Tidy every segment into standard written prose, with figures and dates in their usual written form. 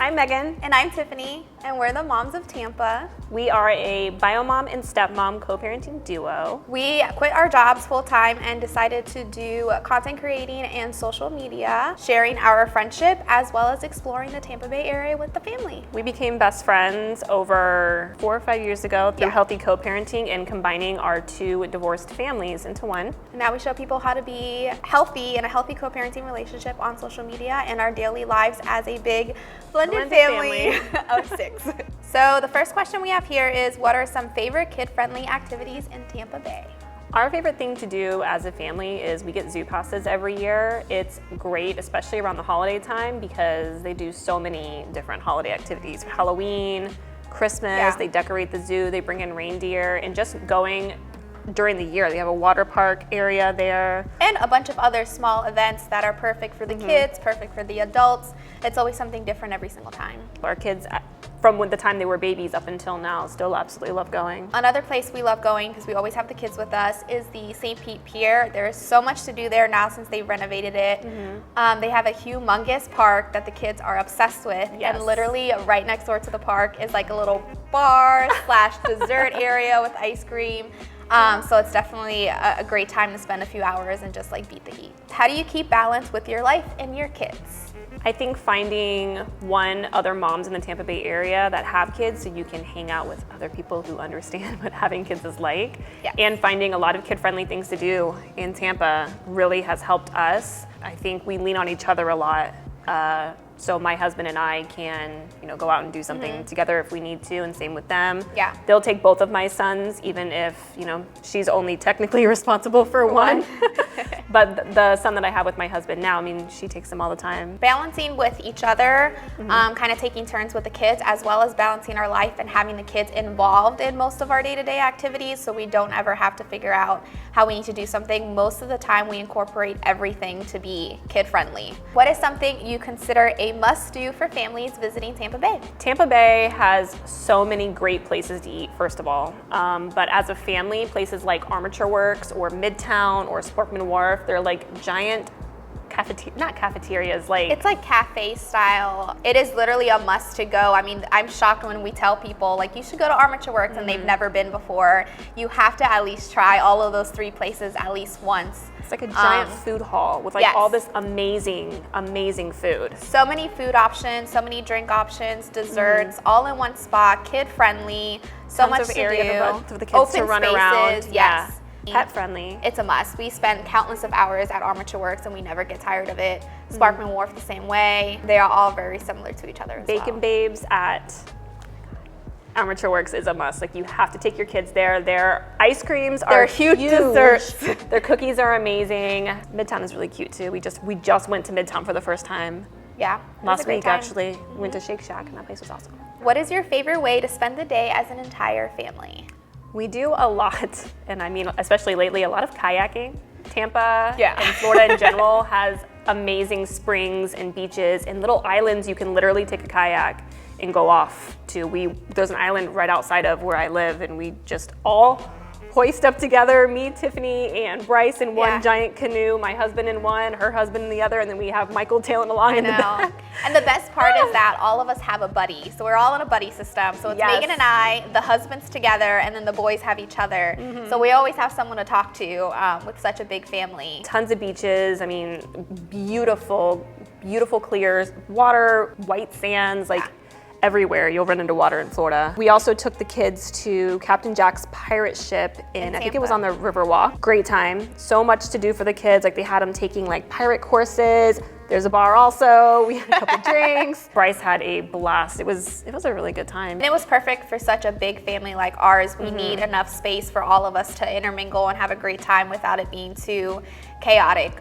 I'm Megan. And I'm Tiffany, and we're the Moms of Tampa. We are a biomom and stepmom co-parenting duo. We quit our jobs full-time and decided to do content creating and social media, sharing our friendship as well as exploring the Tampa Bay area with the family. We became best friends over 4 or 5 years ago through healthy co-parenting and combining our two divorced families into one. And now we show people how to be healthy in a healthy co-parenting relationship on social media and our daily lives as a big blended family of 6. So the first question we have here is, what are some favorite kid-friendly activities in Tampa Bay? Our favorite thing to do as a family is we get zoo passes every year. It's great, especially around the holiday time, because they do so many different holiday activities. Halloween, Christmas, they decorate the zoo, they bring in reindeer, and just going during the year. They have a water park area there. And a bunch of other small events that are perfect for the kids, perfect for the adults. It's always something different every single time. Our kids, from the time they were babies up until now, still absolutely love going. Another place we love going, because we always have the kids with us, is the St. Pete Pier. There is so much to do there now since they've renovated it. They have a humongous park that the kids are obsessed with. And literally right next door to the park is like a little bar / dessert area with ice cream. So it's definitely a great time to spend a few hours and just like beat the heat. How do you keep balance with your life and your kids? I think finding other moms in the Tampa Bay area that have kids so you can hang out with other people who understand what having kids is like. And finding a lot of kid-friendly things to do in Tampa really has helped us. I think we lean on each other a lot. So my husband and I can, go out and do something together if we need to, and same with them. They'll take both of my sons, even if, she's only technically responsible for one. But the son that I have with my husband now, she takes them all the time. Balancing with each other, kind of taking turns with the kids, as well as balancing our life and having the kids involved in most of our day-to-day activities, so we don't ever have to figure out how we need to do something. Most of the time we incorporate everything to be kid-friendly. What is something you consider a must-do for families visiting Tampa Bay? Tampa Bay has so many great places to eat, first of all. But as a family, places like Armature Works or Midtown or Sportman Wharf, they're like giant not cafeterias, it's like cafe style. It is literally a must to go. I'm shocked when we tell people like you should go to Armature Works and they've never been before. You have to at least try all of those 3 places at least once. It's like a giant food hall with all this amazing food. So many food options, so many drink options, desserts, all in one spot, kid friendly, so Tons much of to area do. for the kids Open to run spaces, around. Yes. Pet friendly. It's a must. We spend countless of hours at Armature Works and we never get tired of it. Sparkman Wharf the same way. They are all very similar to each other as Bacon Babes at Armature Works is a must. You have to take your kids there. Their ice creams are huge. Desserts. Their cookies are amazing. Midtown is really cute too. We just went to Midtown for the first time. Last week actually. We went to Shake Shack and that place was awesome. What is your favorite way to spend the day as an entire family? We do a lot, and especially lately, a lot of kayaking. Tampa and Florida in general has amazing springs and beaches and little islands you can literally take a kayak and go off to. There's an island right outside of where I live, and we just all hoist up together, me, Tiffany, and Bryce in one giant canoe, my husband in one, her husband in the other, and then we have Michael tailing along in the back. And the best part is that all of us have a buddy. So we're all in a buddy system. So it's Megan and I, the husbands together, and then the boys have each other. So we always have someone to talk to with such a big family. Tons of beaches, beautiful clears, water, white sands, everywhere. You'll run into water in Florida. We also took the kids to Captain Jack's pirate ship in I think it was on the Riverwalk. Great time. So much to do for the kids. They had them taking pirate courses. There's a bar also. We had a couple drinks. Bryce had a blast. It was a really good time. And it was perfect for such a big family like ours. We need enough space for all of us to intermingle and have a great time without it being too chaotic.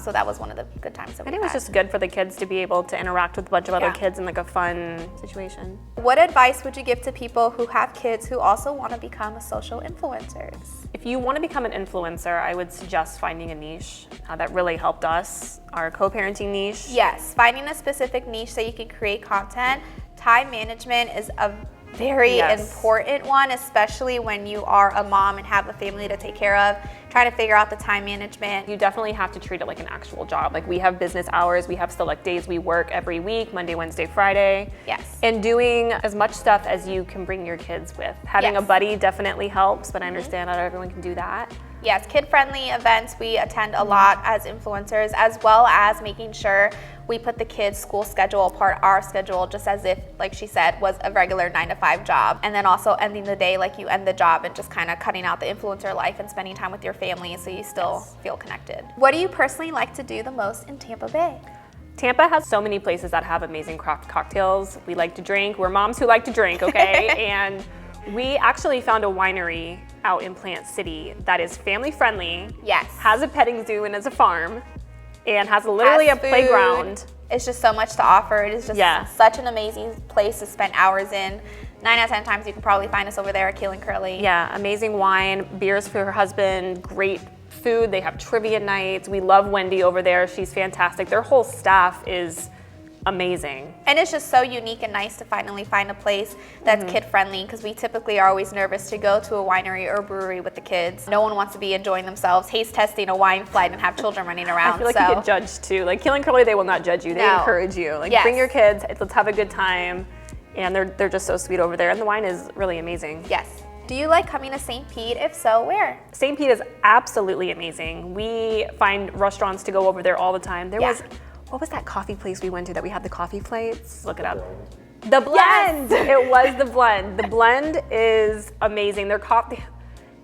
So that was one of the good times that we had. And it was just good for the kids to be able to interact with a bunch of other kids in a fun situation. What advice would you give to people who have kids who also want to become social influencers? If you want to become an influencer, I would suggest finding a niche. That really helped us, our co-parenting niche. Yes, finding a specific niche so you can create content. Time management is a very important one, especially when you are a mom and have a family to take care of, trying to figure out the time management. You definitely have to treat it like an actual job. Like we have business hours, we have select days we work every week, Monday, Wednesday, Friday. Yes. And doing as much stuff as you can bring your kids with. Having a buddy definitely helps, but I understand not everyone can do that. Yes, kid-friendly events we attend a lot as influencers, as well as making sure we put the kids' school schedule part of our schedule, just as if, like she said, was a regular 9-to-5 job. And then also ending the day like you end the job and just kind of cutting out the influencer life and spending time with your family so you still feel connected. What do you personally like to do the most in Tampa Bay? Tampa has so many places that have amazing craft cocktails. We like to drink. We're moms who like to drink, okay? And we actually found a winery out in Plant City that is family friendly. Yes. Has a petting zoo and is a farm. And has literally a playground. It's just so much to offer. It is just such an amazing place to spend hours in. 9 out of 10 times you can probably find us over there at Keel and Curly. Yeah, amazing wine, beers for her husband, great food. They have trivia nights. We love Wendy over there. She's fantastic. Their whole staff is amazing. And it's just so unique and nice to finally find a place that's kid-friendly, because we typically are always nervous to go to a winery or a brewery with the kids. No one wants to be enjoying themselves, taste testing a wine flight and have children running around. I feel like you get judged too. Like Keel and Curly, they will not judge you. They encourage you. Like bring your kids, let's have a good time. And they're just so sweet over there. And the wine is really amazing. Yes. Do you like coming to St. Pete? If so, where? St. Pete is absolutely amazing. We find restaurants to go over there all the time. What was that coffee place we went to that we had the coffee plates? Look it up. The Blend. Yes. It was the Blend. The Blend is amazing. Their coffee,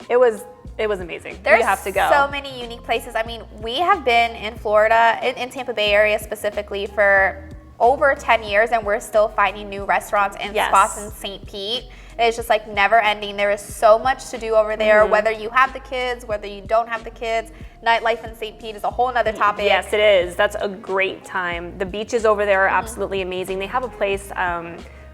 it was amazing. There's have to go. So many unique places. I mean, we have been in Florida, in Tampa Bay area specifically, for over 10 years, and we're still finding new restaurants and spots in St. Pete. It's just like never ending. There is so much to do over there, whether you have the kids, whether you don't have the kids. Nightlife in St. Pete is a whole nother topic. Yes, it is. That's a great time. The beaches over there are absolutely amazing. They have a place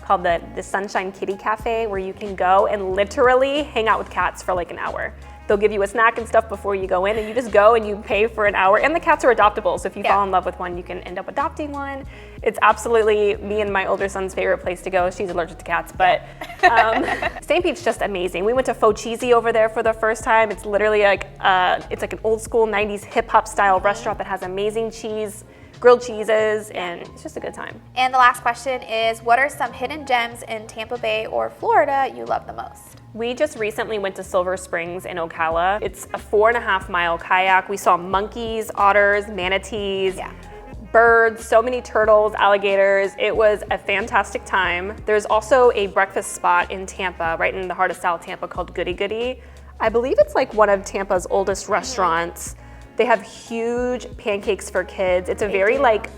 called the Sunshine Kitty Cafe where you can go and literally hang out with cats for like an hour. They'll give you a snack and stuff before you go in, and you just go and you pay for an hour. And the cats are adoptable, so if you fall in love with one, you can end up adopting one. It's absolutely me and my older son's favorite place to go. She's allergic to cats, but St. Pete's just amazing. We went to Faux Cheesy over there for the first time. It's literally like it's like an old school 90s hip hop style restaurant that has amazing cheese, grilled cheeses, and it's just a good time. And the last question is, what are some hidden gems in Tampa Bay or Florida you love the most? We just recently went to Silver Springs in Ocala. It's a 4.5-mile kayak. We saw monkeys, otters, manatees, birds, so many turtles, alligators. It was a fantastic time. There's also a breakfast spot in Tampa, right in the heart of South Tampa, called Goody Goody. I believe it's like one of Tampa's oldest restaurants. They have huge pancakes for kids. It's a very like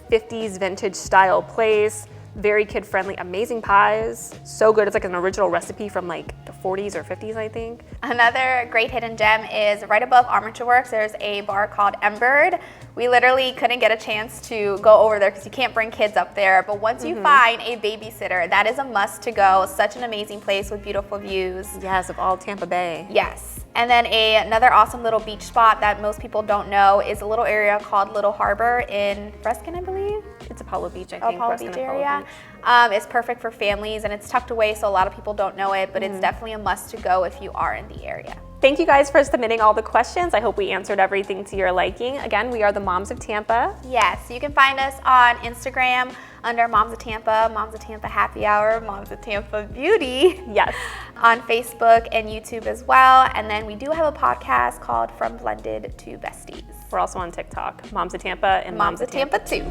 50s vintage style place. Very kid friendly, amazing pies, so good. It's like an original recipe from like the 40s or 50s, I think. Another great hidden gem is right above Armature Works, there's a bar called Embered. We literally couldn't get a chance to go over there because you can't bring kids up there, but once you find a babysitter, that is a must to go. Such an amazing place with beautiful views. Yes, of all Tampa Bay. Yes. And then another awesome little beach spot that most people don't know is a little area called Little Harbor in Fresken, I believe. It's Apollo Beach, I think. Apollo Beach area. It's perfect for families, and it's tucked away, so a lot of people don't know it, but it's definitely a must to go if you are in the area. Thank you guys for submitting all the questions. I hope we answered everything to your liking. Again, we are the Moms of Tampa. Yes, you can find us on Instagram under Moms of Tampa Happy Hour, Moms of Tampa Beauty. Yes. On Facebook and YouTube as well. And then we do have a podcast called From Blended to Besties. We're also on TikTok, Moms of Tampa and Moms of Tampa too.